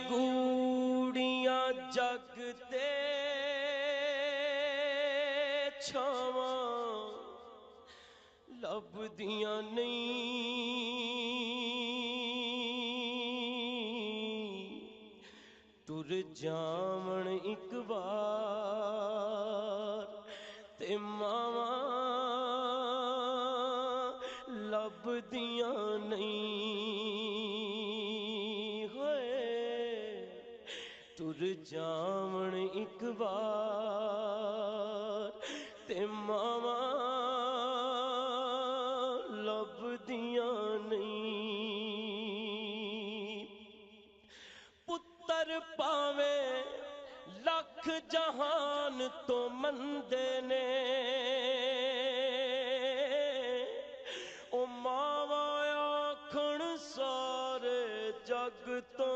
گوڑیاں جگ دے چھاواں لبدیاں نہیں تر جاون ایک بار تے ماواں لبدیاں نہیں ہوئے تر جاون ایک بار تے ماواں لبدیاں نہیں پتر پاویں لکھ جہان تو مندے نے او ماواں آکھن سارے جگ تو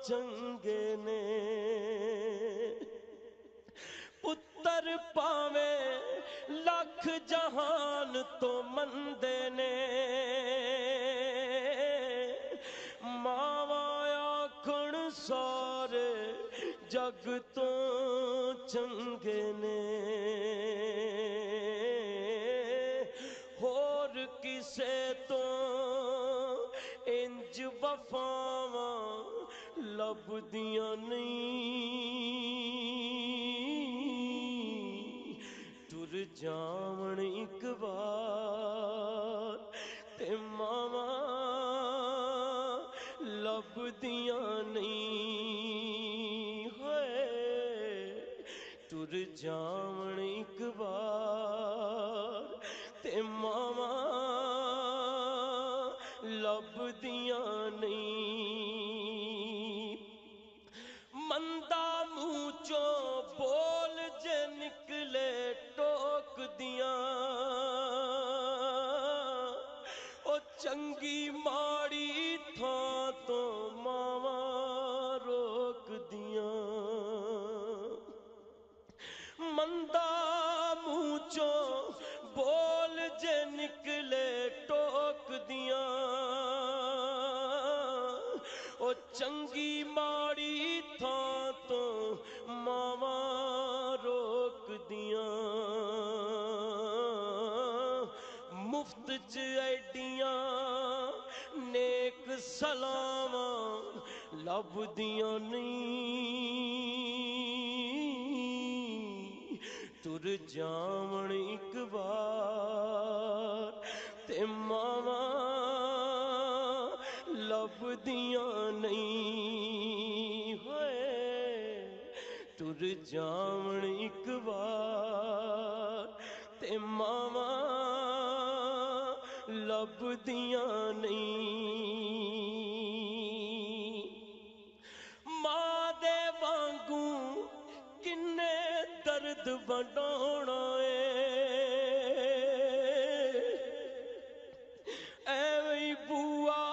چنگے نے پتر پاویں لکھ جہان تو مندے نے ماواں آکھن سارے جگ تو چنگے نے ہور کسے تو انج وفاواں لبدیاں نہیں تر جاون ایک بار تے ماواں لبدیاں نہیں ہوئے تر جاون ایک بار تے ماواں لبدیاں نہیں مندہ منہ چوں بول جے نکلے ٹوک دیاں او چنگی ماڑی تھاں تو ماواں روک دیاں مندہ منہ چوں بول جے نکلے ٹوک دیاں او چنگی ماڑی تھاں تو ماواں روک دیاں مفت چ ایڈیاں نیک سلاواں لبدیاں نہیں تر جاون ایک بار تے ماواں لبدیاں نہیں ہوئے تر جاون ایک بار تے ماواں لبدیاں نہیں ماں دے وانگوں کنے درد وڈاونا ایویں بوا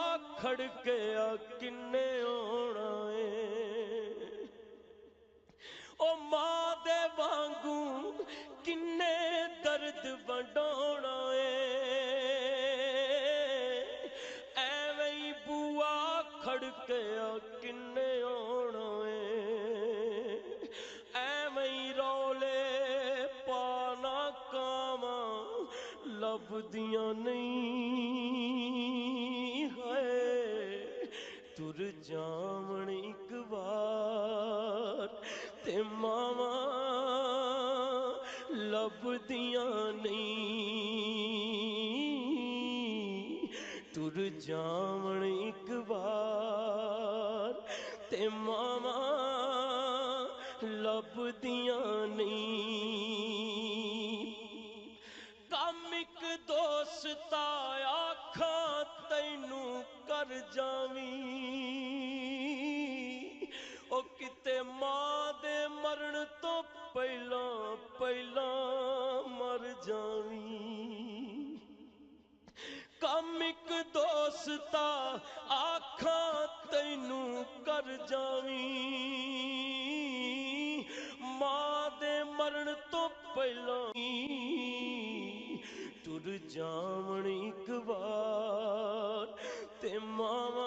کھڑکیا کنے آنا او ماں دے وانگوں کنے درد وڈاونا ایویں بوا کھڑکیا کنے آنا ایویں رولے پانا کاواں لبدیاں نہیں ہے تر جاون ایک بار تے ماواں لبدیاں نہیں تر جاون ایک بار تے ماواں لبدیاں نہیں کم ایک دوستا آکھاں تینوں کر جاویں او کتے ماں دے مرن تو پہلاں مر جاویں کم ایک دوستا آکھاں تینوں کر جاویں ماں دے مرن تو پہلاں تر جاون ایک بار تے ماواں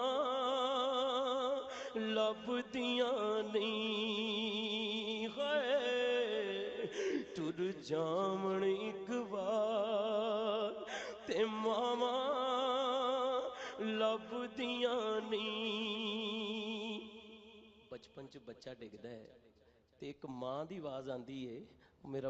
ਲੱਭਦੀਆਂ ਨਹੀਂ ਹੈ। ਟੁਰ ਜਾਵਣ ਇੱਕ ਵਾਰ ਤੇ ਮਾਵਾਂ ਲੱਭਦੀਆਂ ਨਹੀਂ। ਬਚਪਨ 'ਚ ਬੱਚਾ ਡਿੱਗਦਾ ਹੈ ਤੇ ਇੱਕ ਮਾਂ ਦੀ ਆਵਾਜ਼ ਆਉਂਦੀ ਏ, ਮੇਰਾ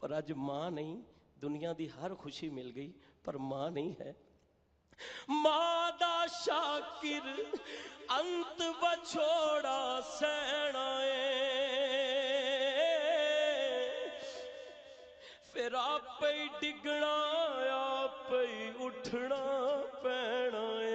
ਪਰ ਅੱਜ ਮਾਂ ਨਹੀਂ, ਦੁਨੀਆ ਦੀ ਹਰ ਖੁਸ਼ੀ ਮਿਲ ਗਈ ਪਰ ਮਾਂ ਨਹੀਂ ਹੈ। ਮਾਂ ਦਾ ਸ਼ਾਕਿਰ ਅੰਤ ਵਿਛੋੜਾ ਸਹਿਣਾ ਏ, ਫਿਰ ਆਪੇ ਹੀ ਡਿੱਗਣਾ ਆਪੇ ਹੀ ਉੱਠਣਾ ਪੈਣਾ ਏ।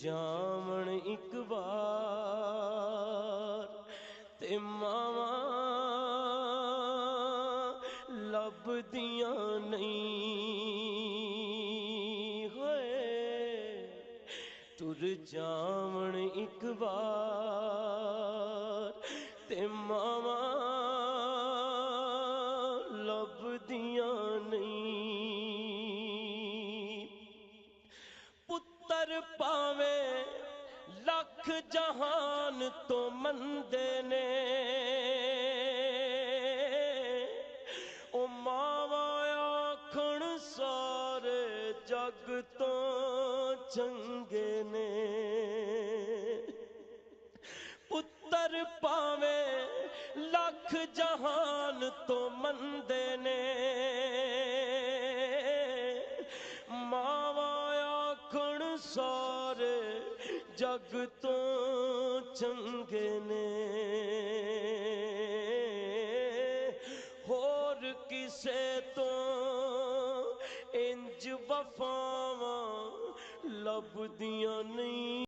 ਜਾਵਣ ਇੱਕ ਵਾਰ ਤੇ ਮਾਵਾਂ ਲੱਭਦੀਆਂ ਨਹੀਂ ਹੋਏ ਤੁਰ ਜਾਵਣ ਇੱਕ ਵਾਰ ਤੇ ਮਾਵਾਂ ਲੱਭਦੀਆਂ ਨਹੀਂ ਪੁੱਤਰ ਭਾਵੇਂ ਲੱਖ ਜਹਾਨ ਤੋਂ ਮੰਦੇ ਨੇ ਉਹ ਮਾਵਾਂ ਆਖਣ ਸਾਰੇ ਜੱਗ ਤੋਂ ਚੰਗੇ ਨੇ ਪੁੱਤਰ ਭਾਵੇਂ ਲੱਖ ਜਹਾਨ ਤੋਂ ਮੰਦੇ ਨੇ ਮਾਵਾਂ ਆਖਣ ਸਾਰੇ ਜੱਗ ਤੋਂ ਚੰਗੇ ਨੇ ਹੋਰ ਕਿਸੇ ਤੋਂ ਇੰਜ ਵਫਾਵਾਂ ਲੱਭਦੀਆਂ ਨਹੀਂ।